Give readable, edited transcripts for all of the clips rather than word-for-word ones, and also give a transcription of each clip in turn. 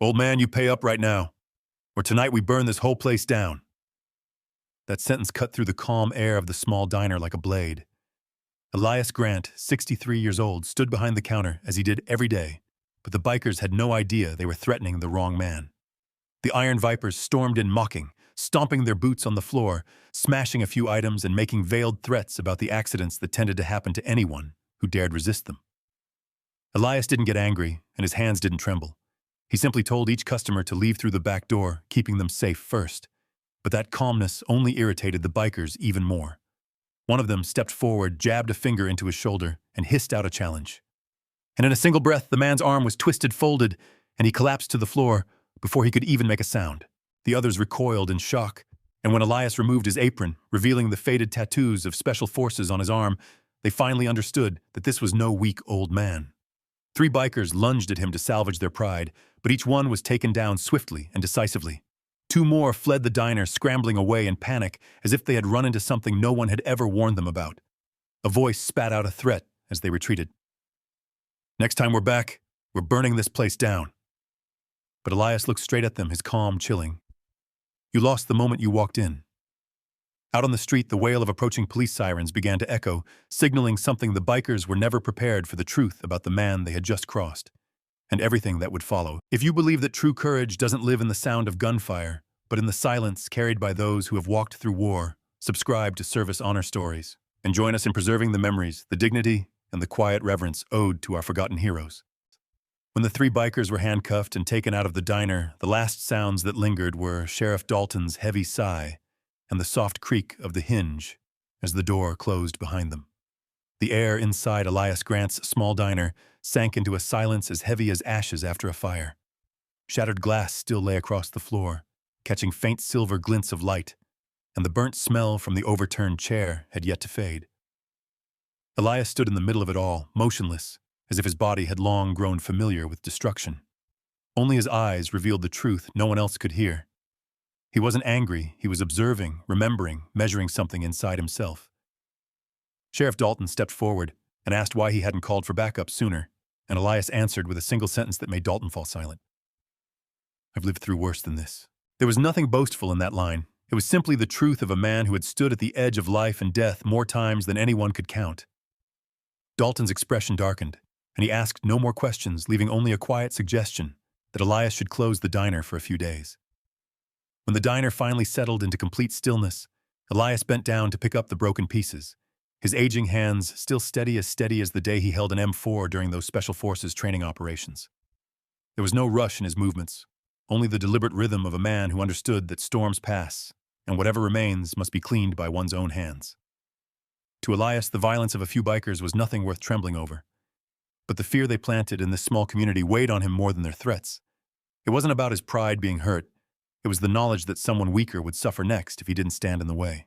Old man, you pay up right now, or tonight we burn this whole place down. That sentence cut through the calm air of the small diner like a blade. Elias Grant, 63 years old, stood behind the counter as he did every day, but the bikers had no idea they were threatening the wrong man. The Iron Vipers stormed in mocking, stomping their boots on the floor, smashing a few items and making veiled threats about the accidents that tended to happen to anyone who dared resist them. Elias didn't get angry, and his hands didn't tremble. He simply told each customer to leave through the back door, keeping them safe first. But that calmness only irritated the bikers even more. One of them stepped forward, jabbed a finger into his shoulder, and hissed out a challenge. And in a single breath, the man's arm was twisted, folded, and he collapsed to the floor before he could even make a sound. The others recoiled in shock, and when Elias removed his apron, revealing the faded tattoos of special forces on his arm, they finally understood that this was no weak old man. 3 bikers lunged at him to salvage their pride, but each one was taken down swiftly and decisively. 2 more fled the diner, scrambling away in panic, as if they had run into something no one had ever warned them about. A voice spat out a threat as they retreated. "Next time we're back, we're burning this place down." But Elias looked straight at them, his calm chilling. "You lost the moment you walked in." Out on the street, the wail of approaching police sirens began to echo, signaling something the bikers were never prepared for: the truth about the man they had just crossed, and everything that would follow. If you believe that true courage doesn't live in the sound of gunfire, but in the silence carried by those who have walked through war, subscribe to Service Honor Stories, and join us in preserving the memories, the dignity, and the quiet reverence owed to our forgotten heroes. When the 3 bikers were handcuffed and taken out of the diner, the last sounds that lingered were Sheriff Dalton's heavy sigh and the soft creak of the hinge as the door closed behind them. The air inside Elias Grant's small diner sank into a silence as heavy as ashes after a fire. Shattered glass still lay across the floor, catching faint silver glints of light, and the burnt smell from the overturned chair had yet to fade. Elias stood in the middle of it all, motionless, as if his body had long grown familiar with destruction. Only his eyes revealed the truth no one else could hear. He wasn't angry, he was observing, remembering, measuring something inside himself. Sheriff Dalton stepped forward and asked why he hadn't called for backup sooner, and Elias answered with a single sentence that made Dalton fall silent. "I've lived through worse than this." There was nothing boastful in that line. It was simply the truth of a man who had stood at the edge of life and death more times than anyone could count. Dalton's expression darkened, and he asked no more questions, leaving only a quiet suggestion that Elias should close the diner for a few days. When the diner finally settled into complete stillness, Elias bent down to pick up the broken pieces, his aging hands still steady as the day he held an M4 during those Special Forces training operations. There was no rush in his movements, only the deliberate rhythm of a man who understood that storms pass, and whatever remains must be cleaned by one's own hands. To Elias, the violence of a few bikers was nothing worth trembling over. But the fear they planted in this small community weighed on him more than their threats. It wasn't about his pride being hurt. It was the knowledge that someone weaker would suffer next if he didn't stand in the way.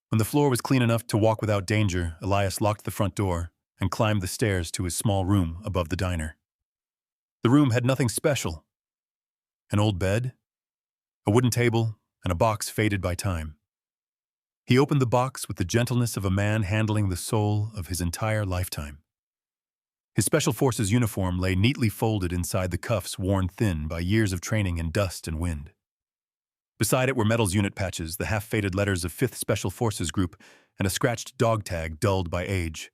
When the floor was clean enough to walk without danger, Elias locked the front door and climbed the stairs to his small room above the diner. The room had nothing special. An old bed, a wooden table, and a box faded by time. He opened the box with the gentleness of a man handling the soul of his entire lifetime. His Special Forces uniform lay neatly folded inside the cuffs worn thin by years of training in dust and wind. Beside it were medals unit patches, the half-faded letters of 5th Special Forces Group, and a scratched dog tag dulled by age.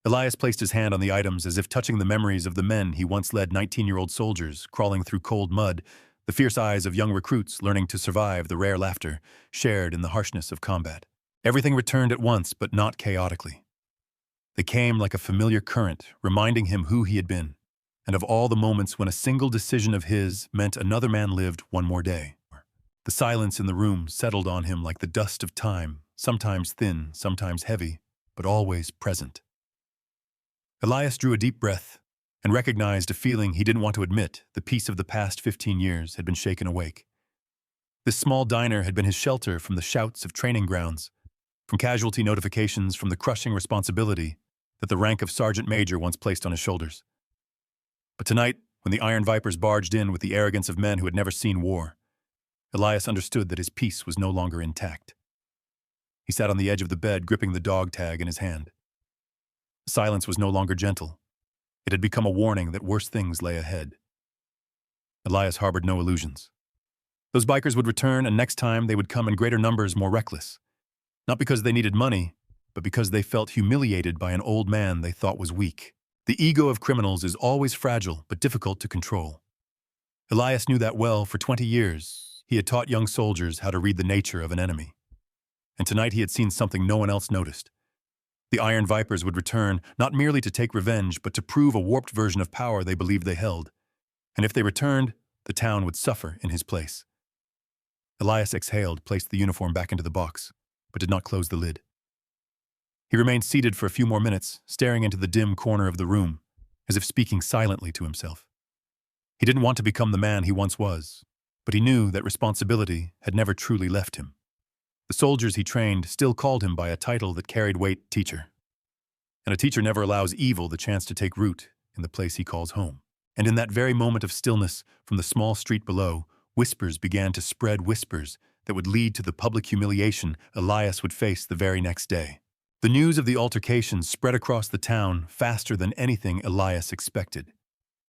Elias placed his hand on the items as if touching the memories of the men he once led, 19-year-old soldiers crawling through cold mud, the fierce eyes of young recruits learning to survive, the rare laughter shared in the harshness of combat. Everything returned at once, but not chaotically. They came like a familiar current, reminding him who he had been, and of all the moments when a single decision of his meant another man lived one more day. The silence in the room settled on him like the dust of time, sometimes thin, sometimes heavy, but always present. Elias drew a deep breath and recognized a feeling he didn't want to admit. The peace of the past 15 years had been shaken awake. This small diner had been his shelter from the shouts of training grounds, from casualty notifications, from the crushing responsibility that the rank of sergeant major once placed on his shoulders. But tonight, when the Iron Vipers barged in with the arrogance of men who had never seen war, Elias understood that his peace was no longer intact. He sat on the edge of the bed, gripping the dog tag in his hand. The silence was no longer gentle. It had become a warning that worse things lay ahead. Elias harbored no illusions. Those bikers would return, and next time they would come in greater numbers, more reckless. Not because they needed money, but because they felt humiliated by an old man they thought was weak. The ego of criminals is always fragile, but difficult to control. Elias knew that well. For 20 years. He had taught young soldiers how to read the nature of an enemy. And tonight he had seen something no one else noticed. The Iron Vipers would return, not merely to take revenge, but to prove a warped version of power they believed they held. And if they returned, the town would suffer in his place. Elias exhaled, placed the uniform back into the box, but did not close the lid. He remained seated for a few more minutes, staring into the dim corner of the room, as if speaking silently to himself. He didn't want to become the man he once was, but he knew that responsibility had never truly left him. The soldiers he trained still called him by a title that carried weight: teacher. And a teacher never allows evil the chance to take root in the place he calls home. And in that very moment of stillness, from the small street below, whispers began to spread, whispers that would lead to the public humiliation Elias would face the very next day. The news of the altercation spread across the town faster than anything Elias expected.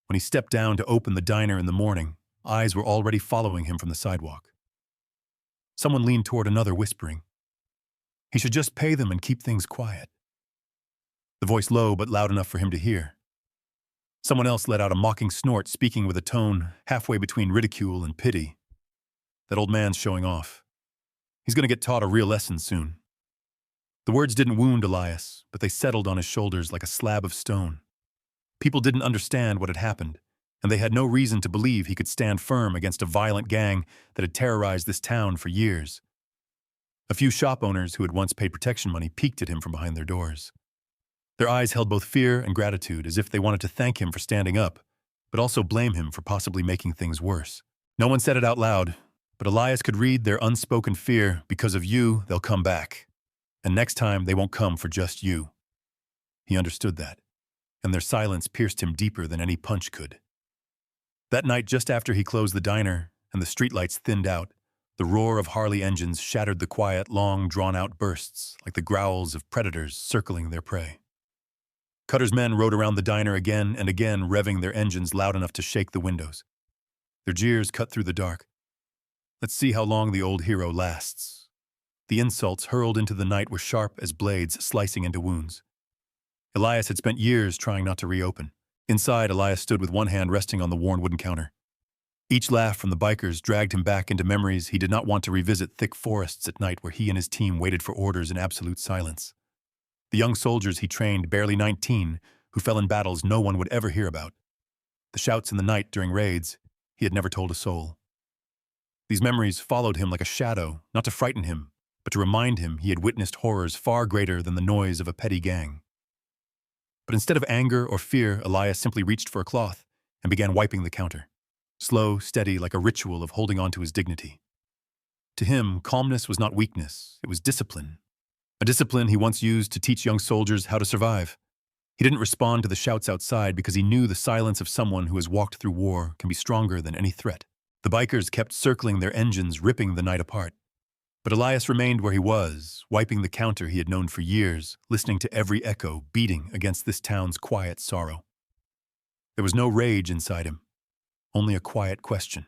When he stepped down to open the diner in the morning, eyes were already following him from the sidewalk. Someone leaned toward another, whispering, "He should just pay them and keep things quiet." The voice low but loud enough for him to hear. Someone else let out a mocking snort, speaking with a tone halfway between ridicule and pity. "That old man's showing off. He's going to get taught a real lesson soon." The words didn't wound Elias, but they settled on his shoulders like a slab of stone. People didn't understand what had happened, and they had no reason to believe he could stand firm against a violent gang that had terrorized this town for years. A few shop owners who had once paid protection money peeked at him from behind their doors. Their eyes held both fear and gratitude, as if they wanted to thank him for standing up, but also blame him for possibly making things worse. No one said it out loud, but Elias could read their unspoken fear: because of you, they'll come back. And next time, they won't come for just you. He understood that, and their silence pierced him deeper than any punch could. That night, just after he closed the diner and the streetlights thinned out, the roar of Harley engines shattered the quiet, long, drawn-out bursts, like the growls of predators circling their prey. Cutter's men rode around the diner again and again, revving their engines loud enough to shake the windows. Their jeers cut through the dark. "Let's see how long the old hero lasts." The insults hurled into the night were sharp as blades slicing into wounds. Elias had spent years trying not to reopen. Inside, Elias stood with one hand resting on the worn wooden counter. Each laugh from the bikers dragged him back into memories he did not want to revisit: thick forests at night where he and his team waited for orders in absolute silence. The young soldiers he trained, barely 19, who fell in battles no one would ever hear about. The shouts in the night during raids he had never told a soul. These memories followed him like a shadow, not to frighten him, but to remind him he had witnessed horrors far greater than the noise of a petty gang. But instead of anger or fear, Elias simply reached for a cloth and began wiping the counter. Slow, steady, like a ritual of holding on to his dignity. To him, calmness was not weakness, it was discipline. A discipline he once used to teach young soldiers how to survive. He didn't respond to the shouts outside because he knew the silence of someone who has walked through war can be stronger than any threat. The bikers kept circling their engines, ripping the night apart. But Elias remained where he was, wiping the counter he had known for years, listening to every echo beating against this town's quiet sorrow. There was no rage inside him, only a quiet question.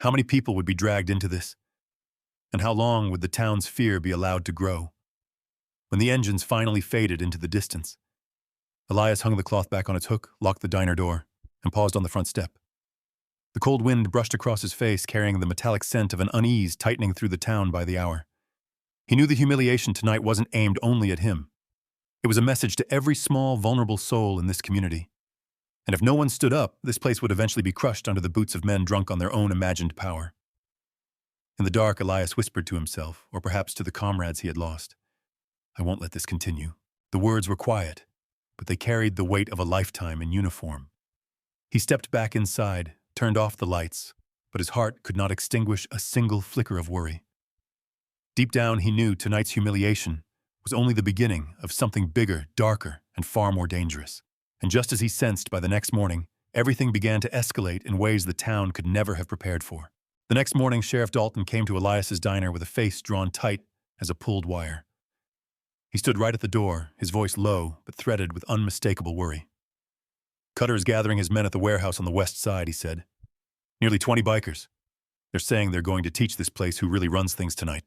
How many people would be dragged into this? And how long would the town's fear be allowed to grow? When the engines finally faded into the distance, Elias hung the cloth back on its hook, locked the diner door, and paused on the front step. The cold wind brushed across his face, carrying the metallic scent of an unease tightening through the town by the hour. He knew the humiliation tonight wasn't aimed only at him. It was a message to every small, vulnerable soul in this community. And if no one stood up, this place would eventually be crushed under the boots of men drunk on their own imagined power. In the dark, Elias whispered to himself, or perhaps to the comrades he had lost, "I won't let this continue." The words were quiet, but they carried the weight of a lifetime in uniform. He stepped back inside, turned off the lights, but his heart could not extinguish a single flicker of worry. Deep down, he knew tonight's humiliation was only the beginning of something bigger, darker, and far more dangerous. And just as he sensed by the next morning, everything began to escalate in ways the town could never have prepared for. The next morning, Sheriff Dalton came to Elias's diner with a face drawn tight as a pulled wire. He stood right at the door, his voice low but threaded with unmistakable worry. "Cutter is gathering his men at the warehouse on the west side," he said. Nearly 20 bikers. They're saying they're going to teach this place who really runs things tonight.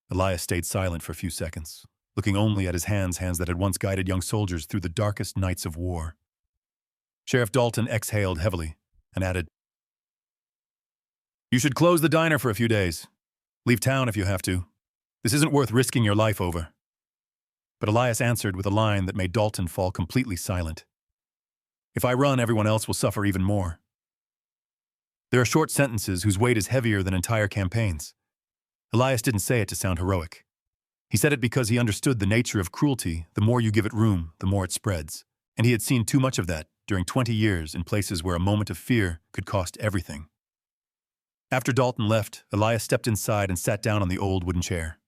Elias stayed silent for a few seconds, looking only at his hands that had once guided young soldiers through the darkest nights of war. Sheriff Dalton exhaled heavily and added, "You should close the diner for a few days. Leave town if you have to. This isn't worth risking your life over." But Elias answered with a line that made Dalton fall completely silent. "If I run, everyone else will suffer even more." There are short sentences whose weight is heavier than entire campaigns. Elias didn't say it to sound heroic. He said it because he understood the nature of cruelty. The more you give it room, the more it spreads. And he had seen too much of that during 20 years in places where a moment of fear could cost everything. After Dalton left, Elias stepped inside and sat down on the old wooden chair.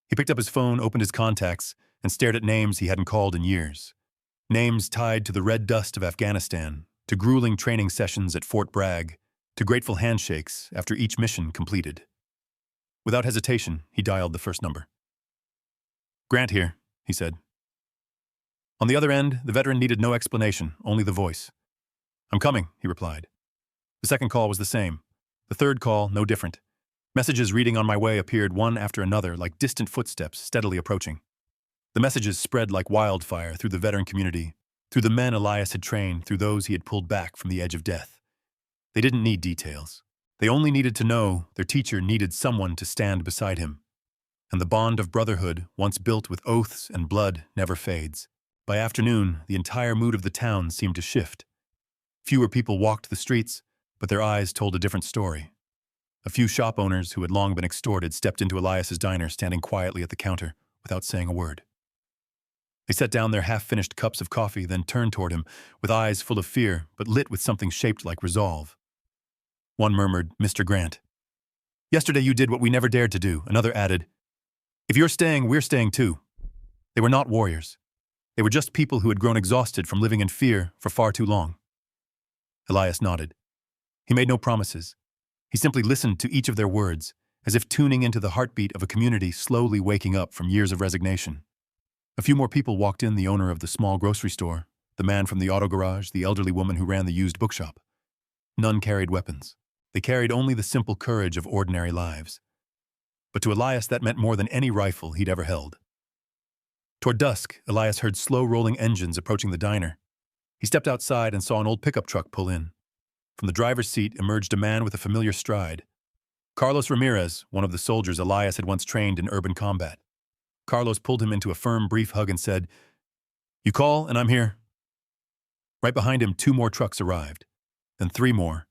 He picked up his phone, opened his contacts, and stared at names he hadn't called in years. Names tied to the red dust of Afghanistan, to grueling training sessions at Fort Bragg, to grateful handshakes after each mission completed. Without hesitation, he dialed the first number. "Grant here," he said. On the other end, the veteran needed no explanation, only the voice. "I'm coming," he replied. The second call was the same. The third call, no different. Messages reading "on my way" appeared one after another like distant footsteps steadily approaching. The messages spread like wildfire through the veteran community, through the men Elias had trained, through those he had pulled back from the edge of death. They didn't need details. They only needed to know their teacher needed someone to stand beside him. And the bond of brotherhood, once built with oaths and blood, never fades. By afternoon, the entire mood of the town seemed to shift. Fewer people walked the streets, but their eyes told a different story. A few shop owners who had long been extorted stepped into Elias's diner, standing quietly at the counter without saying a word. They set down their half-finished cups of coffee, then turned toward him, with eyes full of fear, but lit with something shaped like resolve. One murmured, "Mr. Grant. Yesterday you did what we never dared to do." Another added, "If you're staying, we're staying too." They were not warriors. They were just people who had grown exhausted from living in fear for far too long. Elias nodded. He made no promises. He simply listened to each of their words, as if tuning into the heartbeat of a community slowly waking up from years of resignation. A few more people walked in, the owner of the small grocery store, the man from the auto garage, the elderly woman who ran the used bookshop. None carried weapons. They carried only the simple courage of ordinary lives. But to Elias that meant more than any rifle he'd ever held. Toward dusk, Elias heard slow rolling engines approaching the diner. He stepped outside and saw an old pickup truck pull in. From the driver's seat emerged a man with a familiar stride. Carlos Ramirez, one of the soldiers Elias had once trained in urban combat. Carlos pulled him into a firm, brief hug and said, "You call, and I'm here." Right behind him, 2 more trucks arrived. Then 3 more.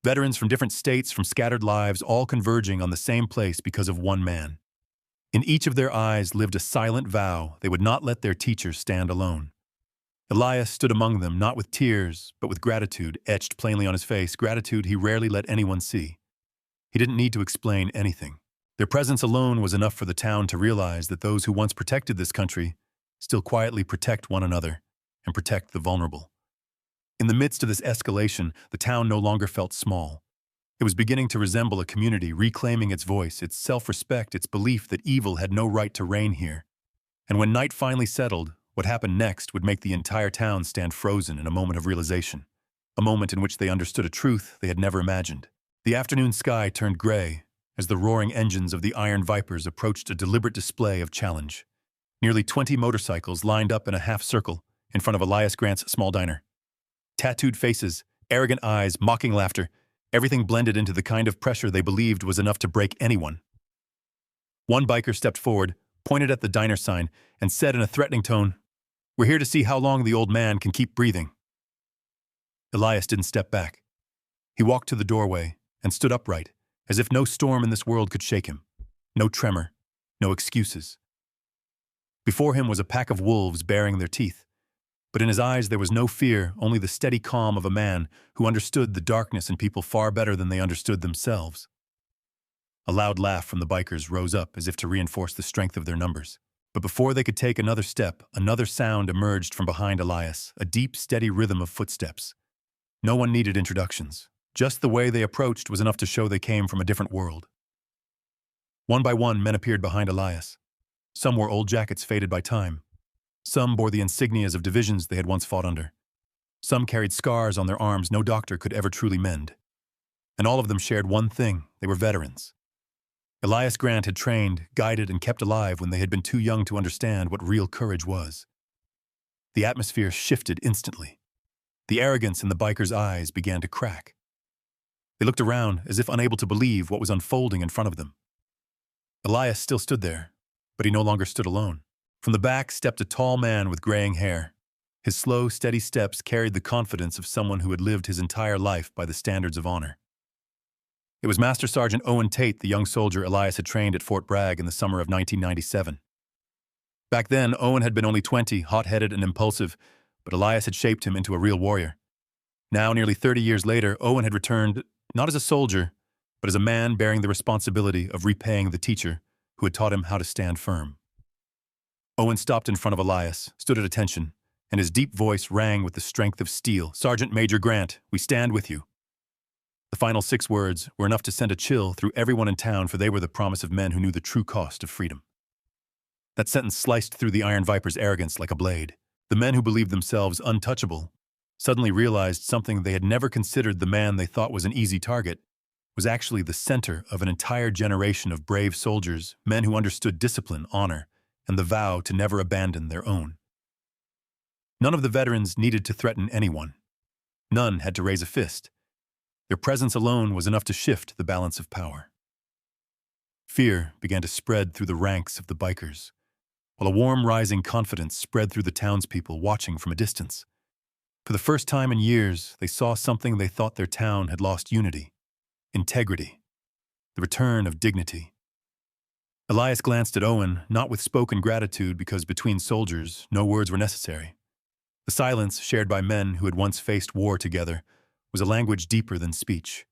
Veterans from different states, from scattered lives, all converging on the same place because of one man. In each of their eyes lived a silent vow they would not let their teacher stand alone. Elias stood among them, not with tears, but with gratitude etched plainly on his face, gratitude he rarely let anyone see. He didn't need to explain anything. Their presence alone was enough for the town to realize that those who once protected this country still quietly protect one another and protect the vulnerable. In the midst of this escalation, the town no longer felt small. It was beginning to resemble a community, reclaiming its voice, its self-respect, its belief that evil had no right to reign here. And when night finally settled, what happened next would make the entire town stand frozen in a moment of realization, a moment in which they understood a truth they had never imagined. The afternoon sky turned gray as the roaring engines of the Iron Vipers approached a deliberate display of challenge. Nearly 20 motorcycles lined up in a half circle in front of Elias Grant's small diner. Tattooed faces, arrogant eyes, mocking laughter, everything blended into the kind of pressure they believed was enough to break anyone. One biker stepped forward, pointed at the diner sign, and said in a threatening tone, "We're here to see how long the old man can keep breathing." Elias didn't step back. He walked to the doorway and stood upright, as if no storm in this world could shake him. No tremor, no excuses. Before him was a pack of wolves baring their teeth. But in his eyes there was no fear, only the steady calm of a man who understood the darkness in people far better than they understood themselves. A loud laugh from the bikers rose up as if to reinforce the strength of their numbers. But before they could take another step, another sound emerged from behind Elias, a deep, steady rhythm of footsteps. No one needed introductions. Just the way they approached was enough to show they came from a different world. One by one, men appeared behind Elias. Some wore old jackets faded by time. Some bore the insignias of divisions they had once fought under. Some carried scars on their arms no doctor could ever truly mend. And all of them shared one thing: they were veterans. Elias Grant had trained, guided, and kept alive when they had been too young to understand what real courage was. The atmosphere shifted instantly. The arrogance in the bikers' eyes began to crack. They looked around as if unable to believe what was unfolding in front of them. Elias still stood there, but he no longer stood alone. From the back stepped a tall man with graying hair. His slow, steady steps carried the confidence of someone who had lived his entire life by the standards of honor. It was Master Sergeant Owen Tate, the young soldier Elias had trained at Fort Bragg in the summer of 1997. Back then, Owen had been only 20, hot-headed and impulsive, but Elias had shaped him into a real warrior. Now, nearly 30 years later, Owen had returned not as a soldier, but as a man bearing the responsibility of repaying the teacher who had taught him how to stand firm. Owen stopped in front of Elias, stood at attention, and his deep voice rang with the strength of steel. "Sergeant Major Grant, we stand with you." The final 6 words were enough to send a chill through everyone in town, for they were the promise of men who knew the true cost of freedom. That sentence sliced through the Iron Viper's arrogance like a blade. The men who believed themselves untouchable suddenly realized something they had never considered: the man they thought was an easy target was actually the center of an entire generation of brave soldiers, men who understood discipline, honor, and the vow to never abandon their own. None of the veterans needed to threaten anyone. None had to raise a fist. Their presence alone was enough to shift the balance of power. Fear began to spread through the ranks of the bikers, while a warm, rising confidence spread through the townspeople watching from a distance. For the first time in years, they saw something they thought their town had lost: unity, integrity, the return of dignity. Elias glanced at Owen, not with spoken gratitude, because between soldiers, no words were necessary. The silence shared by men who had once faced war together was a language deeper than speech.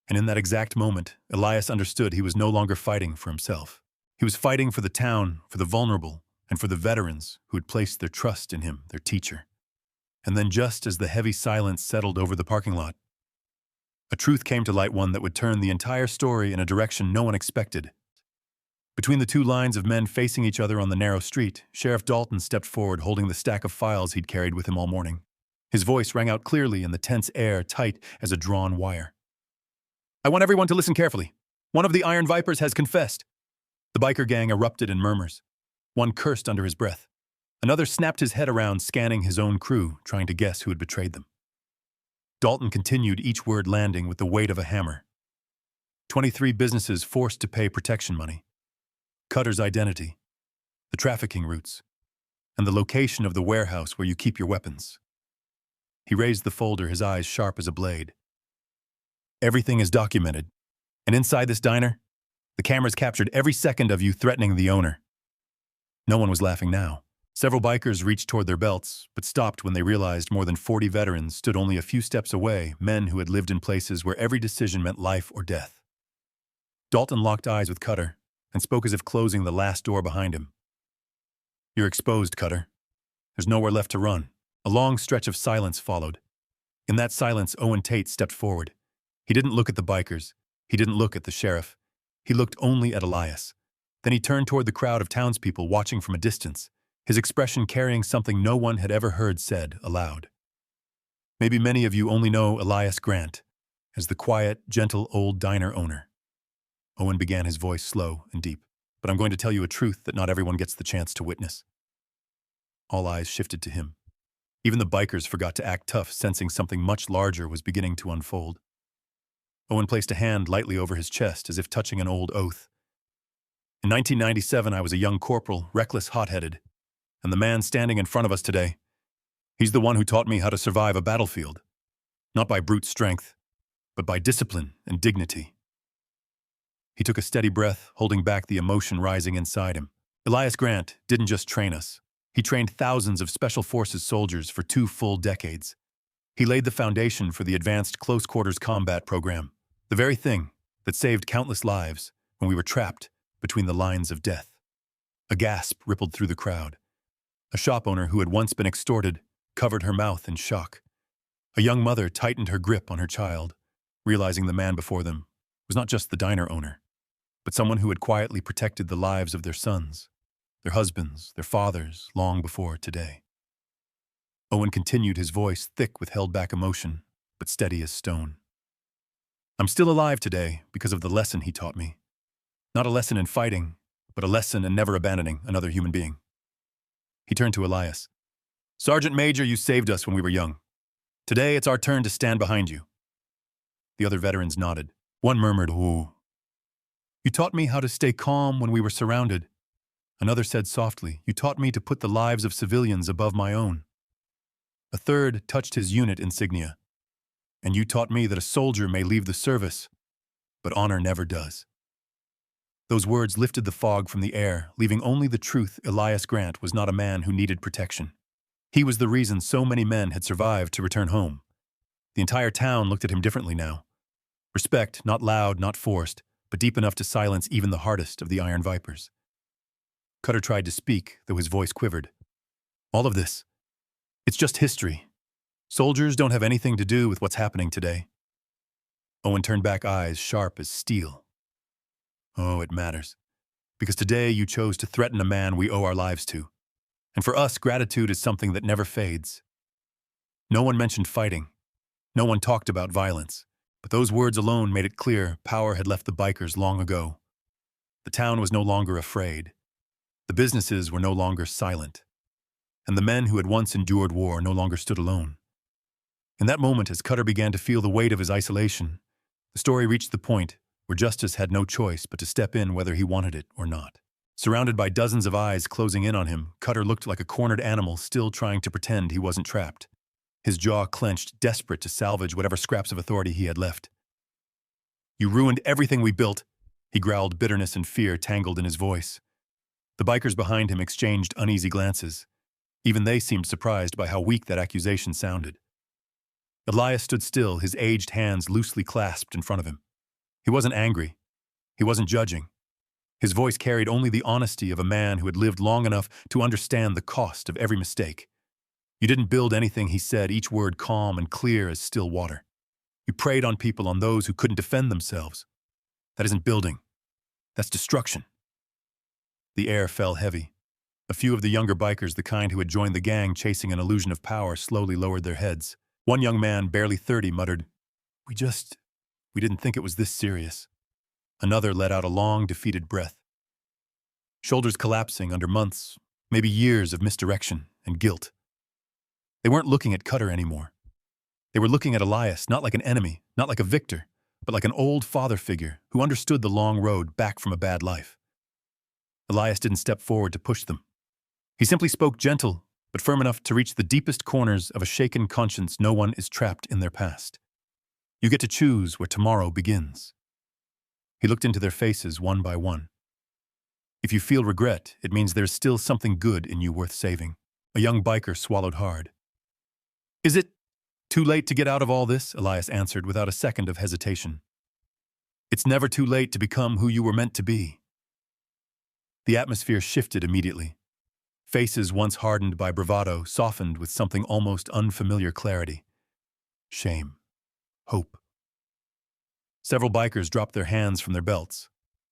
And in that exact moment, Elias understood he was no longer fighting for himself. He was fighting for the town, for the vulnerable, and for the veterans who had placed their trust in him, their teacher. And then, just as the heavy silence settled over the parking lot, a truth came to light, one that would turn the entire story in a direction no one expected. Between the 2 lines of men facing each other on the narrow street, Sheriff Dalton stepped forward, holding the stack of files he'd carried with him all morning. His voice rang out clearly in the tense air, tight as a drawn wire. "I want everyone to listen carefully. One of the Iron Vipers has confessed." The biker gang erupted in murmurs. One cursed under his breath. Another snapped his head around, scanning his own crew, trying to guess who had betrayed them. Dalton continued, each word landing with the weight of a hammer. 23 businesses forced to pay protection money. Cutter's identity. The trafficking routes. And the location of the warehouse where you keep your weapons. He raised the folder, his eyes sharp as a blade. "Everything is documented. And inside this diner, the cameras captured every second of you threatening the owner." No one was laughing now. Several bikers reached toward their belts, but stopped when they realized more than 40 veterans stood only a few steps away, men who had lived in places where every decision meant life or death. Dalton locked eyes with Cutter and spoke as if closing the last door behind him. "You're exposed, Cutter. There's nowhere left to run." A long stretch of silence followed. In that silence, Owen Tate stepped forward. He didn't look at the bikers. He didn't look at the sheriff. He looked only at Elias. Then he turned toward the crowd of townspeople watching from a distance, his expression carrying something no one had ever heard said aloud. "Maybe many of you only know Elias Grant as the quiet, gentle old diner owner." Owen began, his voice slow and deep. "But I'm going to tell you a truth that not everyone gets the chance to witness." All eyes shifted to him. Even the bikers forgot to act tough, sensing something much larger was beginning to unfold. Owen placed a hand lightly over his chest, as if touching an old oath. "In 1997, I was a young corporal, reckless, hot-headed. And the man standing in front of us today, he's the one who taught me how to survive a battlefield. Not by brute strength, but by discipline and dignity." He took a steady breath, holding back the emotion rising inside him. Elias Grant didn't just train us. He trained thousands of Special Forces soldiers for 2 full decades. He laid the foundation for the Advanced Close Quarters Combat Program, the very thing that saved countless lives when we were trapped between the lines of death. A gasp rippled through the crowd. A shop owner who had once been extorted covered her mouth in shock. A young mother tightened her grip on her child, realizing the man before them was not just the diner owner, but someone who had quietly protected the lives of their sons, their husbands, their fathers, long before today. Owen continued, his voice thick with held-back emotion, but steady as stone. I'm still alive today because of the lesson he taught me. Not a lesson in fighting, but a lesson in never abandoning another human being. He turned to Elias. Sergeant Major, you saved us when we were young. Today, it's our turn to stand behind you. The other veterans nodded. One murmured, ooh. You taught me how to stay calm when we were surrounded. Another said softly, you taught me to put the lives of civilians above my own. A third touched his unit insignia. And you taught me that a soldier may leave the service, but honor never does. Those words lifted the fog from the air, leaving only the truth. Elias Grant was not a man who needed protection. He was the reason so many men had survived to return home. The entire town looked at him differently now. Respect, not loud, not forced, but deep enough to silence even the hardest of the Iron Vipers. Cutter tried to speak, though his voice quivered. All of this, it's just history. Soldiers don't have anything to do with what's happening today. Owen turned back, eyes sharp as steel. Oh, it matters. Because today you chose to threaten a man we owe our lives to. And for us, gratitude is something that never fades. No one mentioned fighting. No one talked about violence. But those words alone made it clear power had left the bikers long ago. The town was no longer afraid. The businesses were no longer silent. And the men who had once endured war no longer stood alone. In that moment, as Cutter began to feel the weight of his isolation, the story reached the point where justice had no choice but to step in whether he wanted it or not. Surrounded by dozens of eyes closing in on him, Cutter looked like a cornered animal still trying to pretend he wasn't trapped. His jaw clenched, desperate to salvage whatever scraps of authority he had left. You ruined everything we built, he growled, bitterness and fear tangled in his voice. The bikers behind him exchanged uneasy glances. Even they seemed surprised by how weak that accusation sounded. Elias stood still, his aged hands loosely clasped in front of him. He wasn't angry. He wasn't judging. His voice carried only the honesty of a man who had lived long enough to understand the cost of every mistake. You didn't build anything, he said, each word calm and clear as still water. You preyed on people, on those who couldn't defend themselves. That isn't building. That's destruction. The air fell heavy. A few of the younger bikers, the kind who had joined the gang chasing an illusion of power, slowly lowered their heads. One young man, barely 30, muttered, We didn't think it was this serious. Another let out a long, defeated breath. Shoulders collapsing under months, maybe years of misdirection and guilt. They weren't looking at Cutter anymore. They were looking at Elias, not like an enemy, not like a victor, but like an old father figure who understood the long road back from a bad life. Elias didn't step forward to push them. He simply spoke gentle, but firm enough to reach the deepest corners of a shaken conscience. No one is trapped in their past. You get to choose where tomorrow begins. He looked into their faces one by one. If you feel regret, it means there's still something good in you worth saving. A young biker swallowed hard. Is it too late to get out of all this? Elias answered without a second of hesitation. It's never too late to become who you were meant to be. The atmosphere shifted immediately. Faces once hardened by bravado softened with something almost unfamiliar clarity. Shame. Hope. Several bikers dropped their hands from their belts.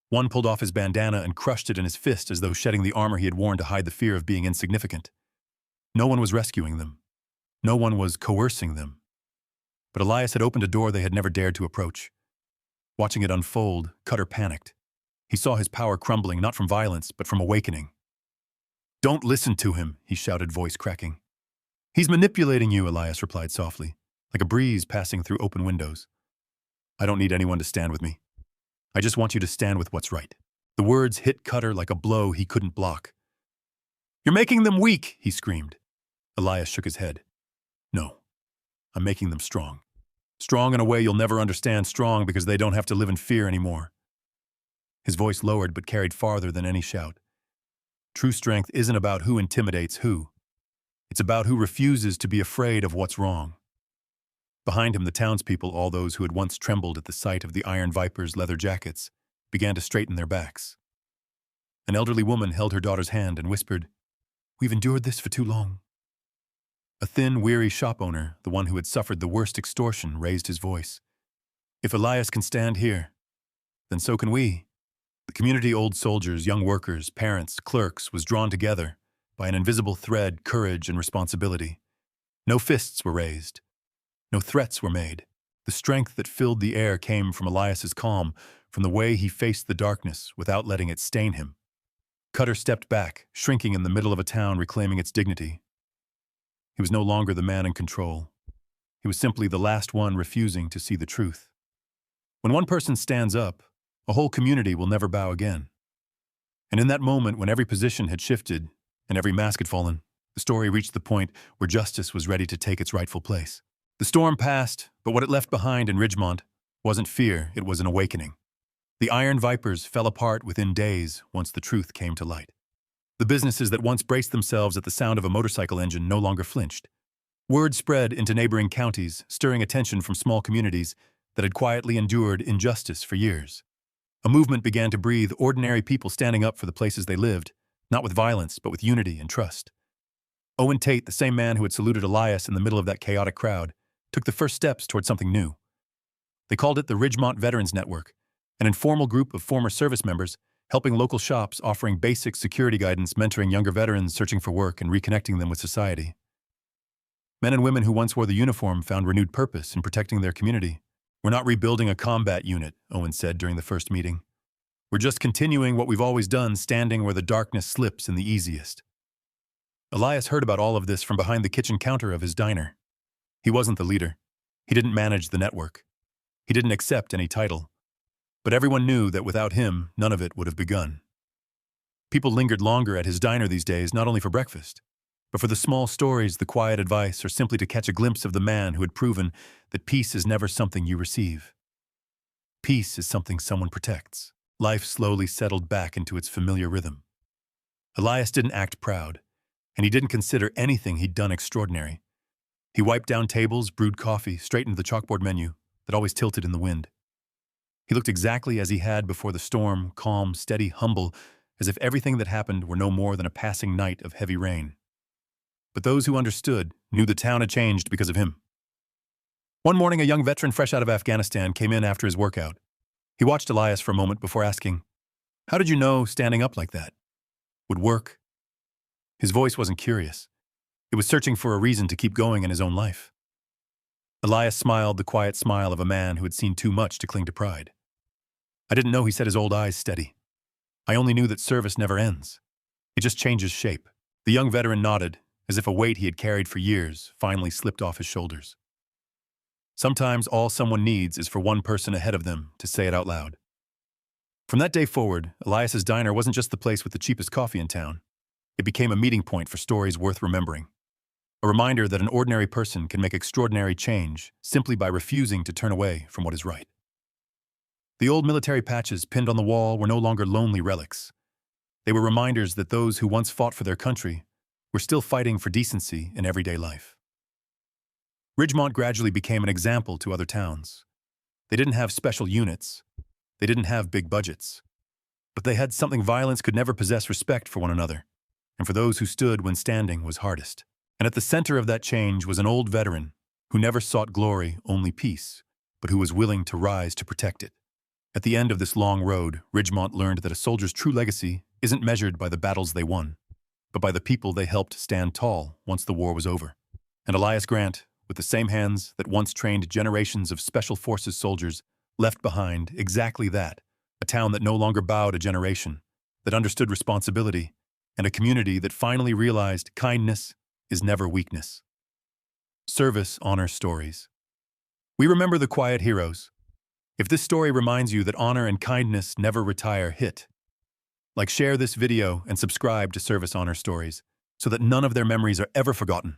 One pulled off his bandana and crushed it in his fist as though shedding the armor he had worn to hide the fear of being insignificant. No one was rescuing them. No one was coercing them. But Elias had opened a door they had never dared to approach. Watching it unfold, Cutter panicked. He saw his power crumbling, not from violence, but from awakening. Don't listen to him, he shouted, voice cracking. He's manipulating you, Elias replied softly, like a breeze passing through open windows. I don't need anyone to stand with me. I just want you to stand with what's right. The words hit Cutter like a blow he couldn't block. You're making them weak, he screamed. Elias shook his head. No, I'm making them strong. Strong in a way you'll never understand, strong because they don't have to live in fear anymore. His voice lowered but carried farther than any shout. True strength isn't about who intimidates who. It's about who refuses to be afraid of what's wrong. Behind him, the townspeople, all those who had once trembled at the sight of the Iron Vipers' leather jackets, began to straighten their backs. An elderly woman held her daughter's hand and whispered, We've endured this for too long. A thin, weary shop owner, the one who had suffered the worst extortion, raised his voice. If Elias can stand here, then so can we. The community, old soldiers, young workers, parents, clerks, was drawn together by an invisible thread, courage, and responsibility. No fists were raised. No threats were made. The strength that filled the air came from Elias's calm, from the way he faced the darkness without letting it stain him. Cutter stepped back, shrinking in the middle of a town reclaiming its dignity. He was no longer the man in control. He was simply the last one refusing to see the truth. When one person stands up, a whole community will never bow again. And in that moment, when every position had shifted and every mask had fallen, the story reached the point where justice was ready to take its rightful place. The storm passed, but what it left behind in Ridgemont wasn't fear, it was an awakening. The iron vipers fell apart within days once the truth came to light. The businesses that once braced themselves at the sound of a motorcycle engine no longer flinched. Word spread into neighboring counties, stirring attention from small communities that had quietly endured injustice for years. A movement began to breathe, ordinary people standing up for the places they lived, not with violence, but with unity and trust. Owen Tate, the same man who had saluted Elias in the middle of that chaotic crowd, took the first steps toward something new. They called it the Ridgemont Veterans Network, an informal group of former service members helping local shops, offering basic security guidance, mentoring younger veterans searching for work, and reconnecting them with society. Men and women who once wore the uniform found renewed purpose in protecting their community. "We're not rebuilding a combat unit," Owen said during the first meeting. "We're just continuing what we've always done, standing where the darkness slips in the easiest." Elias heard about all of this from behind the kitchen counter of his diner. He wasn't the leader. He didn't manage the network. He didn't accept any title. But everyone knew that without him, none of it would have begun. People lingered longer at his diner these days, not only for breakfast, but for the small stories, the quiet advice, or simply to catch a glimpse of the man who had proven that peace is never something you receive. Peace is something someone protects. Life slowly settled back into its familiar rhythm. Elias didn't act proud, and he didn't consider anything he'd done extraordinary. He wiped down tables, brewed coffee, straightened the chalkboard menu that always tilted in the wind. He looked exactly as he had before the storm, calm, steady, humble, as if everything that happened were no more than a passing night of heavy rain. But those who understood knew the town had changed because of him. One morning, a young veteran fresh out of Afghanistan came in after his workout. He watched Elias for a moment before asking, "How did you know standing up like that would work?" His voice wasn't curious. It was searching for a reason to keep going in his own life. Elias smiled the quiet smile of a man who had seen too much to cling to pride. "I didn't know," he said, his old eyes steady. "I only knew that service never ends. It just changes shape." The young veteran nodded, as if a weight he had carried for years finally slipped off his shoulders. Sometimes all someone needs is for one person ahead of them to say it out loud. From that day forward, Elias's diner wasn't just the place with the cheapest coffee in town. It became a meeting point for stories worth remembering. A reminder that an ordinary person can make extraordinary change simply by refusing to turn away from what is right. The old military patches pinned on the wall were no longer lonely relics. They were reminders that those who once fought for their country were still fighting for decency in everyday life. Ridgemont gradually became an example to other towns. They didn't have special units. They didn't have big budgets. But they had something violence could never possess: respect for one another, and for those who stood when standing was hardest. And at the center of that change was an old veteran who never sought glory, only peace, but who was willing to rise to protect it. At the end of this long road, Ridgemont learned that a soldier's true legacy isn't measured by the battles they won, but by the people they helped stand tall once the war was over. And Elias Grant, with the same hands that once trained generations of Special Forces soldiers, left behind exactly that: a town that no longer bowed a generation, that understood responsibility, and a community that finally realized kindness is never weakness. Service honor stories. We remember the quiet heroes. If this story reminds you that honor and kindness never retire, share this video and subscribe to Service Honor Stories so that none of their memories are ever forgotten.